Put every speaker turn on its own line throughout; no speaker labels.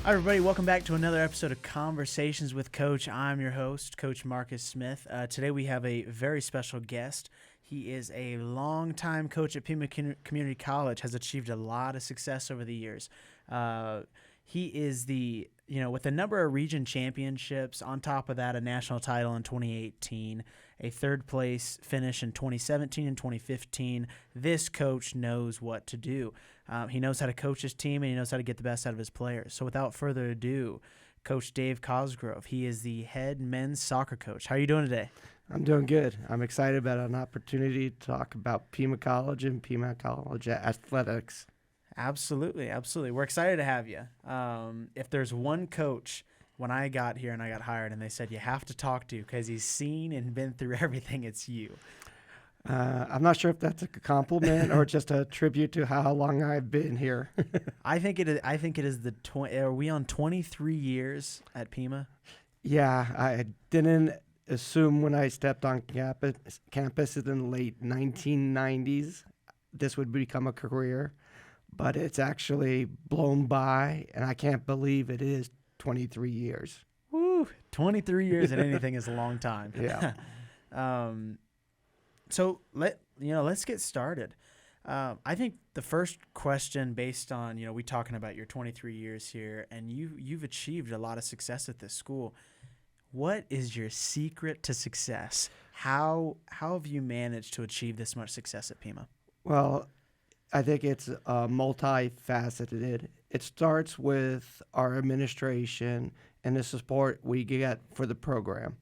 Hi, everybody. Welcome back to another episode of Conversations with Coach. I'm your host, Coach Marcus Smith. Today we have a very special guest. He is a longtime coach at Pima Community College, has achieved a lot of success over the years. He is with a number of region championships, on top of that, a national title in 2018, a third place finish in 2017 and 2015. This coach knows what to do. He knows how to coach his team, and he knows how to get the best out of his players. So without further ado, Coach Dave Cosgrove. He is the head men's soccer coach. How are you doing today?
I'm doing good. I'm excited about an opportunity to talk about Pima College and Pima College Athletics.
Absolutely. We're excited to have you. If there's one coach, when I got here and I got hired and they said you have to talk to because he's seen and been through everything, it's you.
I'm not sure if that's a compliment or just a tribute to how long I've been here.
I think it is are we on 23 years at Pima?
Yeah, I didn't assume when I stepped on campus in the late 1990s this would become a career, but it's actually blown by, and I can't believe it is 23 years.
Woo! 23 years at anything is a long time.
Yeah.
So let's get started. I think the first question, based on we talking about your 23 years here, and you've achieved a lot of success at this school. What is your secret to success? How have you managed to achieve this much success at Pima?
Well, I think it's multifaceted. It starts with our administration and the support we get for the program.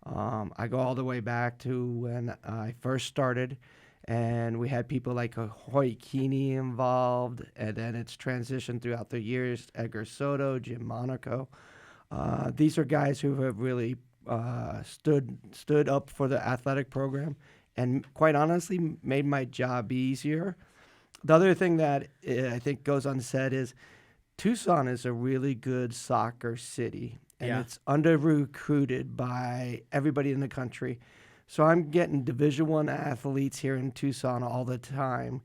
I go all the way back to when I first started, and we had people like Hoyt Keeney involved, and then it's transitioned throughout the years, Edgar Soto, Jim Monaco. These are guys who have really stood up for the athletic program and, quite honestly, made my job easier. The other thing that I think goes unsaid is Tucson is a really good soccer city. And It's under-recruited by everybody in the country. So I'm getting Division I athletes here in Tucson all the time.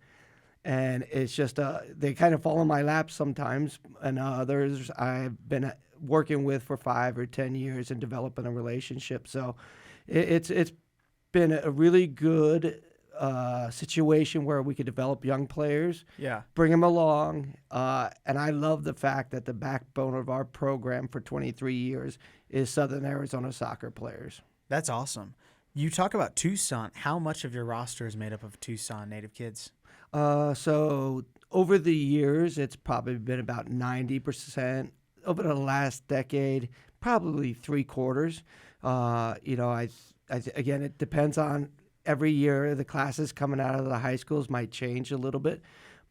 And it's just they kind of fall in my lap sometimes. And others I've been working with for 5 or 10 years and developing a relationship. So it's been a really good situation where we could develop young players, bring them along, and I love the fact that the backbone of our program for 23 years is Southern Arizona soccer players.
That's awesome. You talk about Tucson. How much of your roster is made up of Tucson native kids?
So over the years, it's probably been about 90%. Over the last decade, probably 3/4. Again, it depends on. Every year, the classes coming out of the high schools might change a little bit,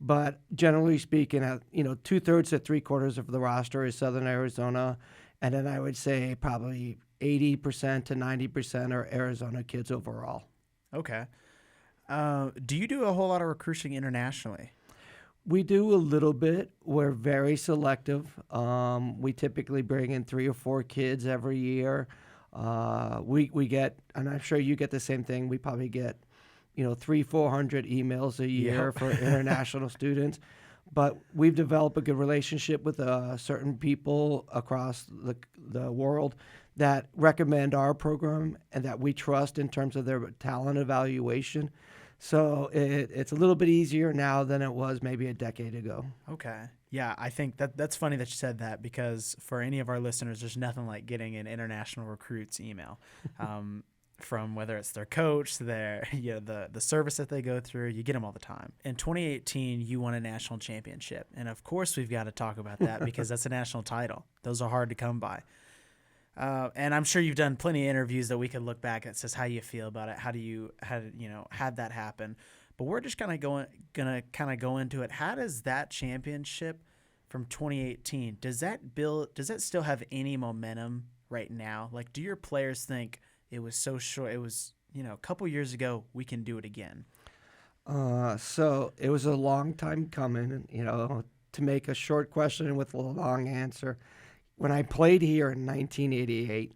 but generally speaking, 2/3 to 3/4 of the roster is Southern Arizona, and then I would say probably 80% to 90% are Arizona kids overall.
Okay. Do you do a whole lot of recruiting internationally?
We do a little bit. We're very selective. We typically bring in 3 or 4 kids every year. We get, and I'm sure you get the same thing. We probably get, 300-400 emails a year for international students. But we've developed a good relationship with certain people across the world that recommend our program and that we trust in terms of their talent evaluation. So it's a little bit easier now than it was maybe a decade ago.
Okay. Yeah, I think that's funny that you said that, because for any of our listeners, there's nothing like getting an international recruit's email from whether it's their coach, their the service that they go through. You get them all the time. In 2018, you won a national championship, and of course we've got to talk about that because that's a national title. Those are hard to come by. And I'm sure you've done plenty of interviews that we could look back at, says how you feel about it, had that happen. But we're just gonna go into it. How does that championship from 2018 does that still have any momentum right now? Like, do your players think it was so short? It was a couple years ago. We can do it again.
So it was a long time coming. To make a short question with a long answer. When I played here in 1988,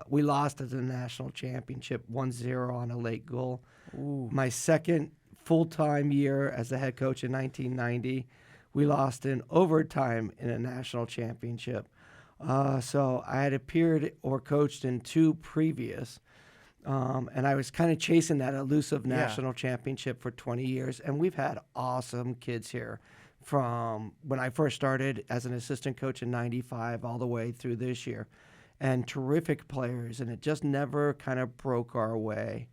we lost at the national championship 1-0 on a late goal.
Ooh.
My second full-time year as the head coach in 1990, we lost in overtime in a national championship. So I had appeared or coached in 2 previous. And I was kind of chasing that elusive national championship for 20 years. And we've had awesome kids here from when I first started as an assistant coach in 95 all the way through this year. And terrific players. And it just never kind of broke our way.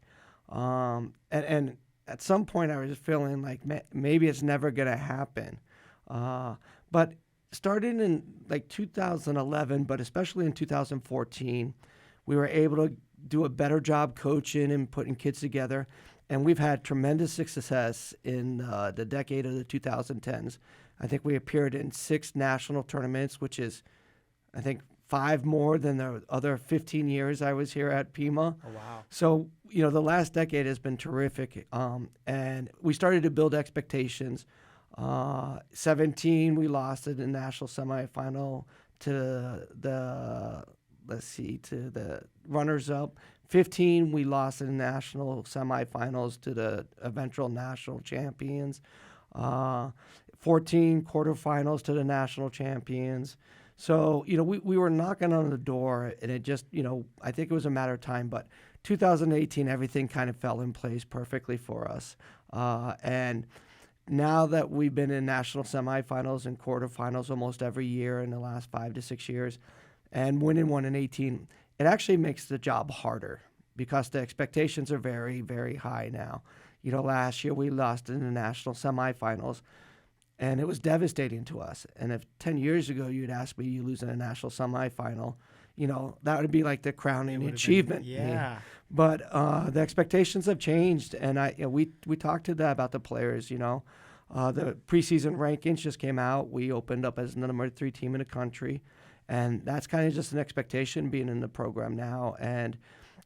And at some point I was feeling like maybe it's never going to happen. But starting in like 2011, but especially in 2014, we were able to do a better job coaching and putting kids together. And we've had tremendous success in the decade of the 2010s. I think we appeared in 6 national tournaments, which is, I think, 5 more than the other 15 years I was here at Pima.
Oh, wow.
So, the last decade has been terrific. And we started to build expectations. 17, we lost in the national semifinal to the runners-up. 15, we lost in the national semifinals to the eventual national champions. 14, quarterfinals to the national champions. So, we were knocking on the door, and it just, I think it was a matter of time. But 2018, everything kind of fell in place perfectly for us. And now that we've been in national semifinals and quarterfinals almost every year in the last 5 to 6 years, and winning one in 18, it actually makes the job harder because the expectations are very, very high now. Last year we lost in the national semifinals, and it was devastating to us. And if 10 years ago you'd asked me, you lose in a national semifinal, that would be like the crowning achievement.
Yeah.
But the expectations have changed, and we talked to that about the players. The preseason rankings just came out. We opened up as the number 3 team in the country. And that's kind of just an expectation being in the program now. And,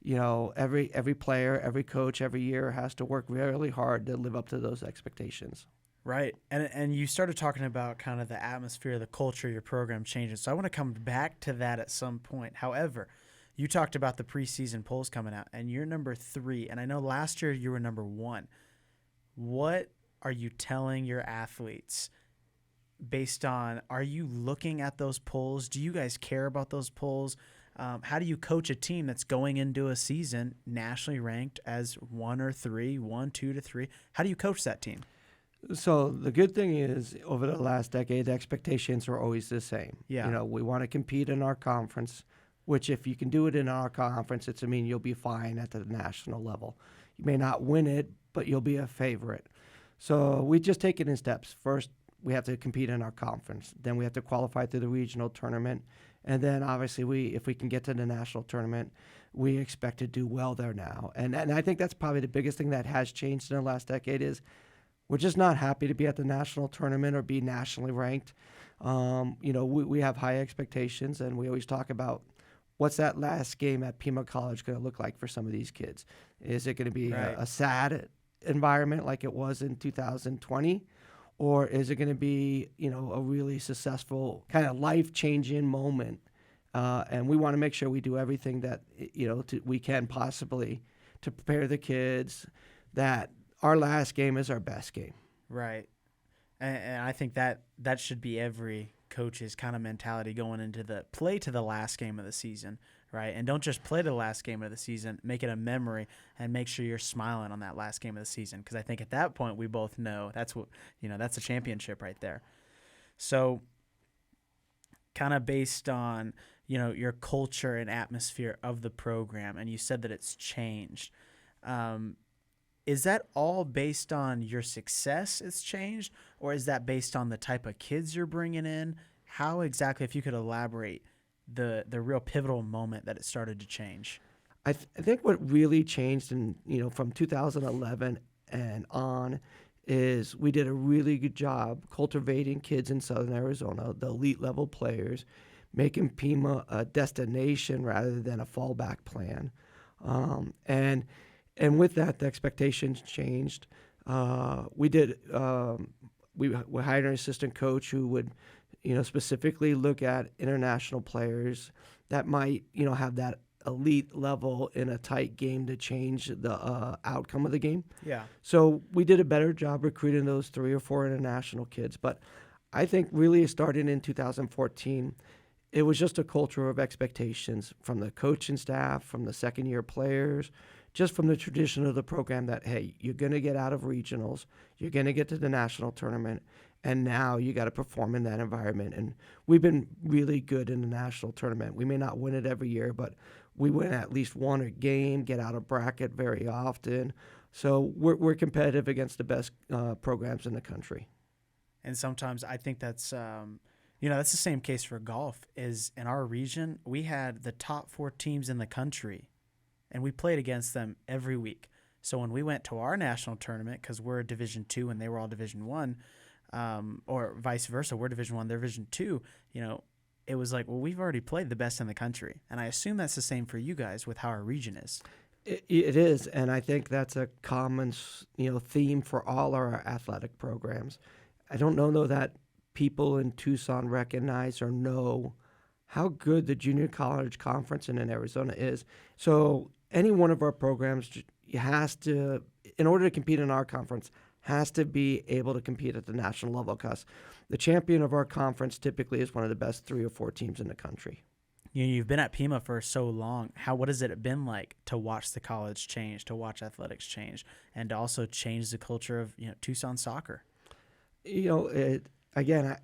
every player, every coach, every year has to work really hard to live up to those expectations.
Right. And you started talking about kind of the atmosphere, the culture, your program changing. So I want to come back to that at some point. However, you talked about the preseason polls coming out, and you're number 3. And I know last year you were number 1. What are you telling your athletes based on, are you looking at those polls? Do you guys care about those polls? How do you coach a team that's going into a season nationally ranked as 1 or 3, 1, 2 to 3? How do you coach that team?
So the good thing is, over the last decade, the expectations are always the same.
Yeah.
We want to compete in our conference, which if you can do it in our conference, you'll be fine at the national level. You may not win it, but you'll be a favorite. So we just take it in steps. First, we have to compete in our conference. Then we have to qualify through the regional tournament. And then obviously if we can get to the national tournament, we expect to do well there now. And I think that's probably the biggest thing that has changed in the last decade is we're just not happy to be at the national tournament or be nationally ranked. We have high expectations, and we always talk about what's that last game at Pima College going to look like for some of these kids? Is it going to be a sad environment like it was in 2020? Or is it going to be, a really successful kind of life-changing moment? And we want to make sure we do everything that, we can possibly to prepare the kids that our last game is our best game.
Right. And I think that should be every coach's kind of mentality going into the play to the last game of the season, right? And don't just play to the last game of the season, make it a memory and make sure you're smiling on that last game of the season. Because I think at that point we both know that's what, that's a championship right there. So kind of based on, your culture and atmosphere of the program, and you said that it's changed. Is that all based on your success it's changed, or is that based on the type of kids you're bringing in? How exactly, if you could elaborate, the real pivotal moment that it started to change?
I think what really changed from 2011 and on is we did a really good job cultivating kids in Southern Arizona, the elite level players, making Pima a destination rather than a fallback plan. And with that, the expectations changed. We hired an assistant coach who would, specifically look at international players that might, have that elite level in a tight game to change the outcome of the game.
Yeah.
So we did a better job recruiting those 3 or 4 international kids. But I think really starting in 2014, it was just a culture of expectations from the coaching staff, from the second year players, just from the tradition of the program that, hey, you're going to get out of regionals, you're going to get to the national tournament, and now you got to perform in that environment. And we've been really good in the national tournament. We may not win it every year, but we win at least one a game, get out of bracket very often. So we're competitive against the best programs in the country.
And sometimes I think that's, that's the same case for golf. Is in our region, we had the top 4 teams in the country, and we played against them every week. So when we went to our national tournament, because we're Division II and they were all Division I, or vice versa, we're Division I, they're Division II, it was like, well, we've already played the best in the country. And I assume that's the same for you guys with how our region is.
It is, and I think that's a common, theme for all our athletic programs. I don't know, though, that people in Tucson recognize or know how good the junior college conference in Arizona is. So any one of our programs has to, in order to compete in our conference, has to be able to compete at the national level, because the champion of our conference typically is one of the best 3 or 4 teams in the country.
You've been at Pima for so long. What has it been like to watch the college change, to watch athletics change, and to also change the culture of Tucson soccer?
Again,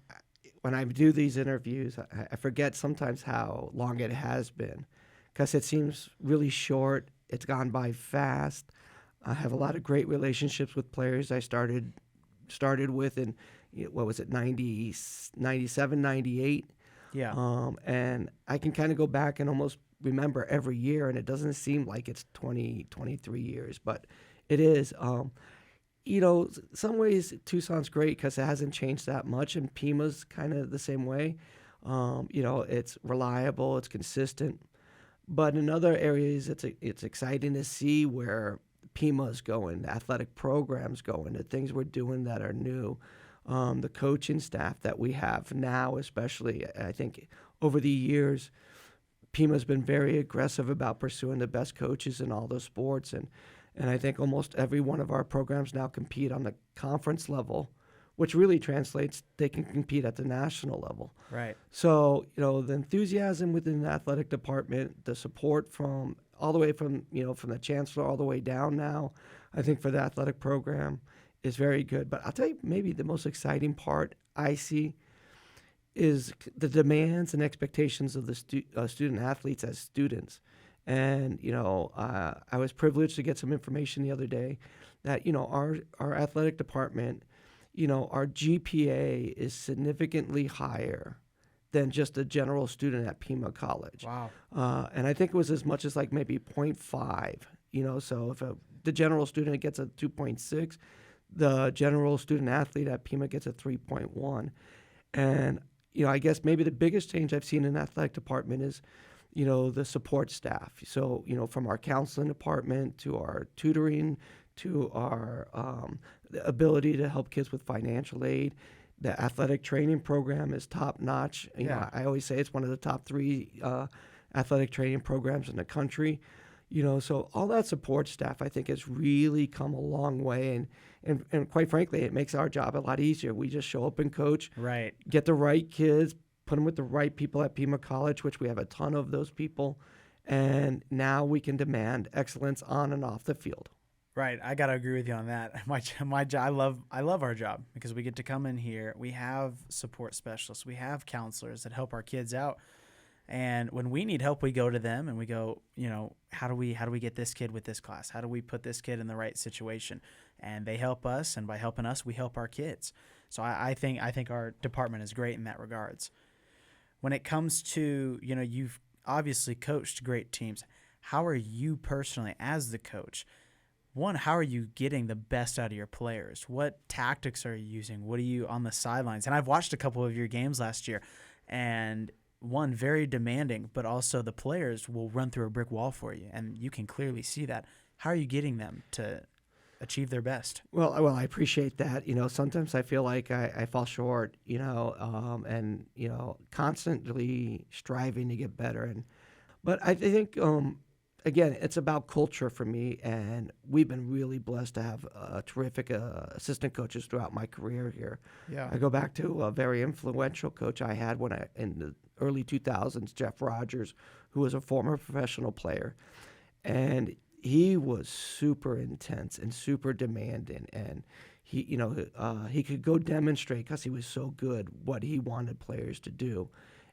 when I do these interviews, I forget sometimes how long it has been, because it seems really short. It's gone by fast. I have a lot of great relationships with players I started with in, 97, 98.
Yeah.
And I can kind of go back and almost remember every year, and it doesn't seem like it's 20, 23 years, but it is. Some ways Tucson's great because it hasn't changed that much, and Pima's kind of the same way. It's reliable, it's consistent. But in other areas, it's exciting to see where Pima's going, the athletic program's going, the things we're doing that are new. The coaching staff that we have now, especially, I think over the years, Pima's been very aggressive about pursuing the best coaches in all those sports. And I think almost every one of our programs now compete on the conference level, which really translates they can compete at the national level.
Right.
So, the enthusiasm within the athletic department, the support from all the way from the chancellor all the way down now, I think for the athletic program is very good. But I'll tell you, maybe the most exciting part I see is the demands and expectations of the student athletes as students. And, I was privileged to get some information the other day that, our athletic department, our GPA is significantly higher than just a general student at Pima College.
Wow.
And I think it was as much as like maybe 0.5, so if the general student gets a 2.6, the general student athlete at Pima gets a 3.1. And, I guess maybe the biggest change I've seen in the athletic department is, the support staff. So, from our counseling department to our tutoring to our ability to help kids with financial aid. The athletic training program is top notch. I always say it's one of the top 3 athletic training programs in the country. So all that support staff, I think, has really come a long way. And quite frankly, it makes our job a lot easier. We just show up and coach,
right,
get the right kids, put them with the right people at Pima College, which we have a ton of those people. And now we can demand excellence on and off the field.
Right. I got to agree with you on that. My job, I love our job because we get to come in here. We have support specialists. We have counselors that help our kids out. And when we need help, we go to them and we go, how do we get this kid with this class? How do we put this kid in the right situation? And they help us, and by helping us, we help our kids. So I think our department is great in that regards. When it comes to, you've obviously coached great teams. How are you personally as the coach? One, how are you getting the best out of your players? What tactics are you using? What are you on the sidelines? And I've watched a couple of your games last year, and one, very demanding, but also the players will run through a brick wall for you, and you can clearly see that. How are you getting them to achieve their best?
Well, I appreciate that. Sometimes I feel like I fall short, and, constantly striving to get better. But I think again, it's about culture for me, and we've been really blessed to have terrific assistant coaches throughout my career here.
Yeah.
I go back to a very influential coach I had in the early 2000s, Jeff Rogers, who was a former professional player, and he was super intense and super demanding, and he could go demonstrate because he was so good what he wanted players to do.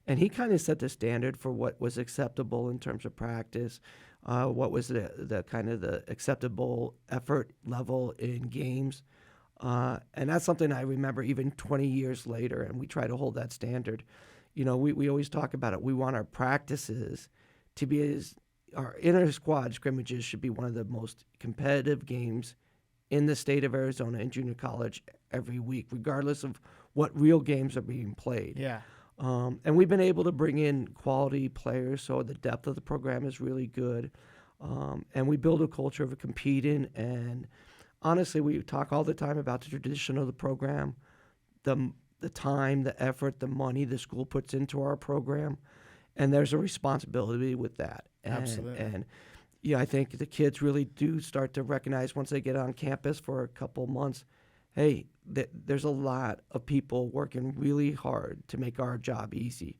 And he kind of set the standard for what was acceptable in terms of practice, what was the kind of the acceptable effort level in games. And that's something I remember even 20 years later, and we try to hold that standard. We always talk about it. We want our practices to be our inter-squad scrimmages should be one of the most competitive games in the state of Arizona in junior college every week, regardless of what real games are being played.
Yeah.
And we've been able to bring in quality players, so the depth of the program is really good. And we build a culture of competing. And honestly, we talk all the time about the tradition of the program, the time, the effort, the money the school puts into our program. And there's a responsibility with that.
Absolutely.
And yeah, I think the kids really do start to recognize once they get on campus for a couple months, hey, there's a lot of people working really hard to make our job easy.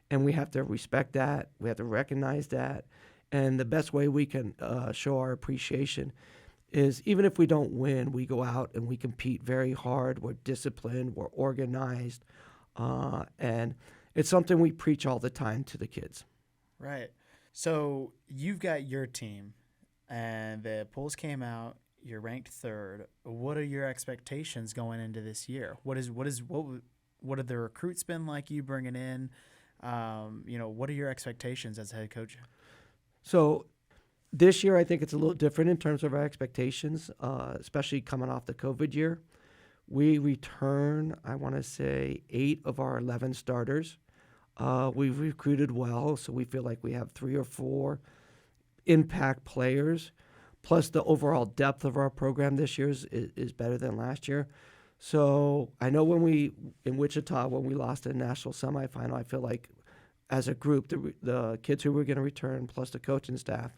And we have to respect that. We have to recognize that. And the best way we can show our appreciation is even if we don't win, we go out and we compete very hard. We're disciplined. We're organized. And it's something we preach all the time to the kids.
Right. So you've got your team, and the polls came out. You're ranked third. What are your expectations going into this year? What have the recruits been like you bringing in? What are your expectations as head coach?
So this year, I think it's a little different in terms of our expectations, especially coming off the COVID year. We return, I want to say, 8 of our 11 starters. We've recruited well, so we feel like we have 3 or 4 impact players. Plus, the overall depth of our program this year is better than last year. So I know in Wichita, when we lost the national semifinal, I feel like as a group, the kids who were going to return, plus the coaching staff,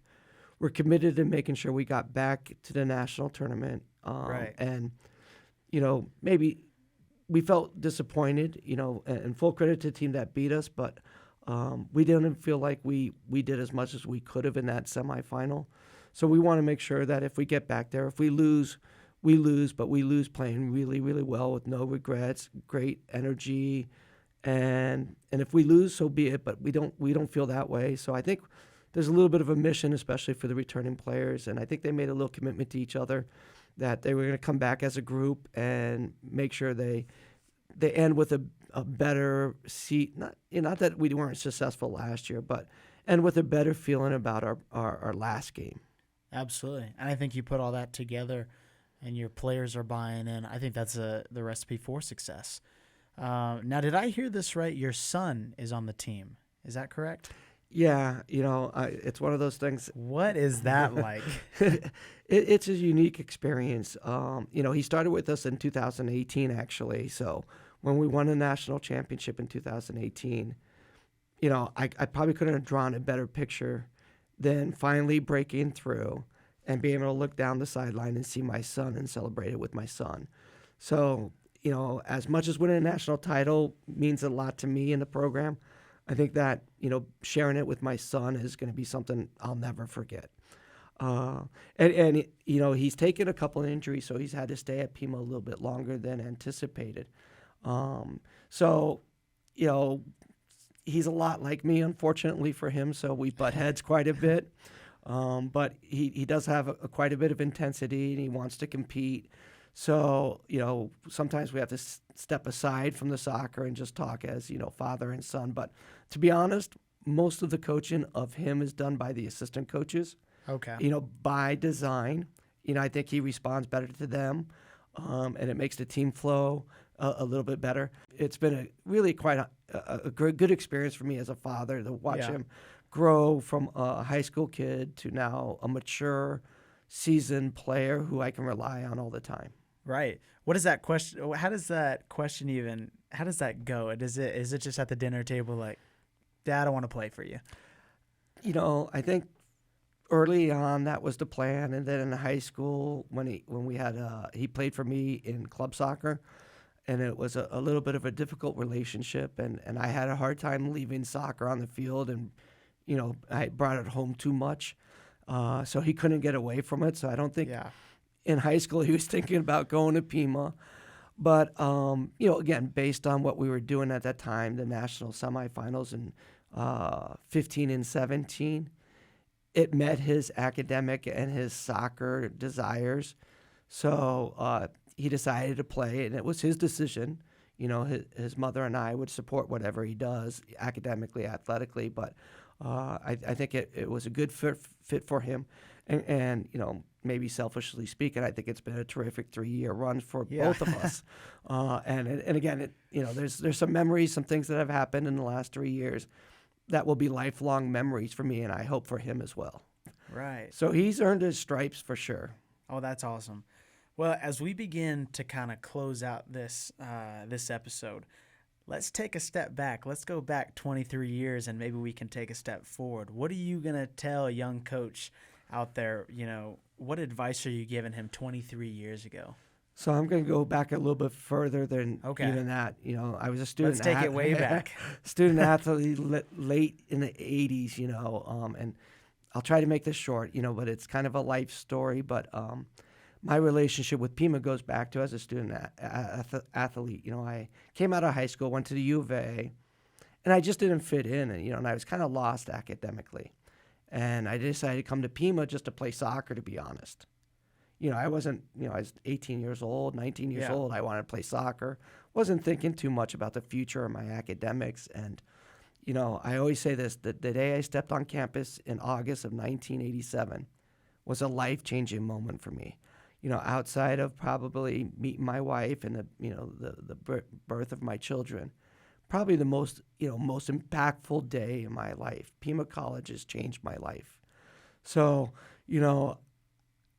were committed to making sure we got back to the national tournament.
Right.
And, maybe we felt disappointed, and full credit to the team that beat us, but we didn't feel like we did as much as we could have in that semifinal. So we want to make sure that if we get back there, if we lose, we lose, but we lose playing really, really well with no regrets, great energy, and if we lose, so be it. But we don't feel that way. So I think there's a little bit of a mission, especially for the returning players, and I think they made a little commitment to each other that they were going to come back as a group and make sure they end with a better seat. Not that we weren't successful last year, but end with a better feeling about our last game.
Absolutely. And I think you put all that together and your players are buying in. I think that's the recipe for success. Now, did I hear this right? Your son is on the team. Is that correct?
Yeah, it's one of those things.
What is that like?
It's a unique experience. He started with us in 2018, actually. So when we won a national championship in 2018, I probably couldn't have drawn a better picture than finally breaking through and being able to look down the sideline and see my son and celebrate it with my son. So, as much as winning a national title means a lot to me in the program, I think that, sharing it with my son is going to be something I'll never forget. And he's taken a couple of injuries, so he's had to stay at Pima a little bit longer than anticipated. So, he's a lot like me, unfortunately for him, so we butt heads quite a bit. But he does have quite a bit of intensity, and he wants to compete. So, sometimes we have to step aside from the soccer and just talk as, father and son. But to be honest, most of the coaching of him is done by the assistant coaches.
Okay.
By design. I think he responds better to them, and it makes the team flow a little bit better. It's been really quite a good experience for me as a father to watch him grow from a high school kid to now a mature, seasoned player who I can rely on all the time.
Right. What is that question? How does that go? Is it just at the dinner table like, Dad, I want to play for you?
I think early on, that was the plan. And then in high school, he played for me in club soccer, and it was a little bit of a difficult relationship. And I had a hard time leaving soccer on the field, and, I brought it home too much. So he couldn't get away from it. So I don't think in high school he was thinking about going to Pima. But, again, based on what we were doing at that time, the national semifinals in 15 and 17, it met his academic and his soccer desires. So he decided to play, and it was his decision. His mother and I would support whatever he does academically, athletically, but I think it was a good fit for him. And maybe selfishly speaking, I think it's been a terrific 3-year run for both of us. And again, there's some memories, some things that have happened in the last 3 years that will be lifelong memories for me, and I hope for him as well.
Right.
So he's earned his stripes for sure.
Oh, that's awesome. Well, as we begin to kind of close out this episode, let's take a step back. Let's go back 23 years, and maybe we can take a step forward. What are you going to tell a young coach out there? What advice are you giving him 23 years ago?
So I'm going to go back a little bit further than even that. I was a student.
Let's take it way back.
Student athlete late in the 80s, and I'll try to make this short, but it's kind of a life story. But my relationship with Pima goes back to as a student athlete. I came out of high school, went to the U of A, and I just didn't fit in. And I was kind of lost academically. And I decided to come to Pima just to play soccer, to be honest. I wasn't, I was 18 years old, 19 years old. I wanted to play soccer. Wasn't thinking too much about the future of my academics. And, I always say this, that the day I stepped on campus in August of 1987 was a life-changing moment for me. Outside of probably meeting my wife and the birth of my children, probably the most impactful day in my life. Pima College has changed my life. So,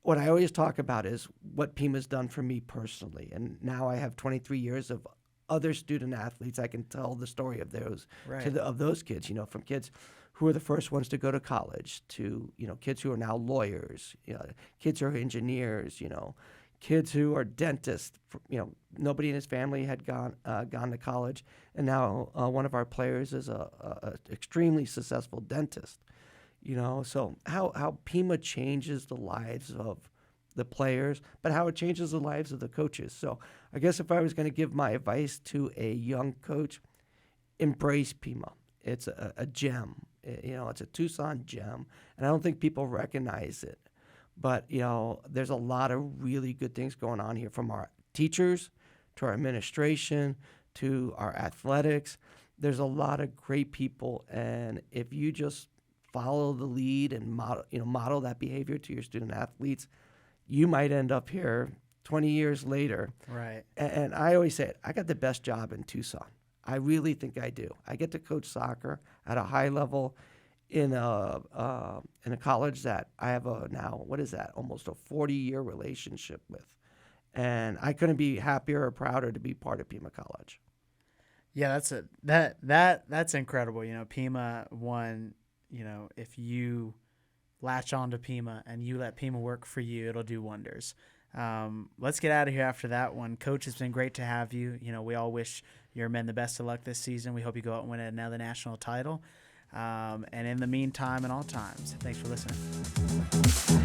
what I always talk about is what Pima's done for me personally. And now I have 23 years of other student athletes. I can tell the story of those of those kids, from kids who are the first ones to go to college to, kids who are now lawyers, kids who are engineers, kids who are dentists. Nobody in his family had gone to college. And now one of our players is a extremely successful dentist. So how Pima changes the lives of the players, but how it changes the lives of the coaches. So I guess if I was going to give my advice to a young coach, embrace Pima. It's a gem. It's a Tucson gem, and I don't think people recognize it. But, there's a lot of really good things going on here, from our teachers to our administration to our athletics. There's a lot of great people, and if you just follow the lead and model that behavior to your student athletes, you might end up here 20 years later.
Right.
And I always say it, I got the best job in Tucson. I really think I do. I get to coach soccer at a high level in a college that I have almost a 40-year relationship with. And I couldn't be happier or prouder to be part of Pima College.
Yeah, that's incredible. Pima won. If you latch on to Pima and you let Pima work for you, it'll do wonders. Let's get out of here after that one. Coach, it's been great to have you. We all wish your men the best of luck this season. We hope you go out and win another national title. And in the meantime and all times, thanks for listening.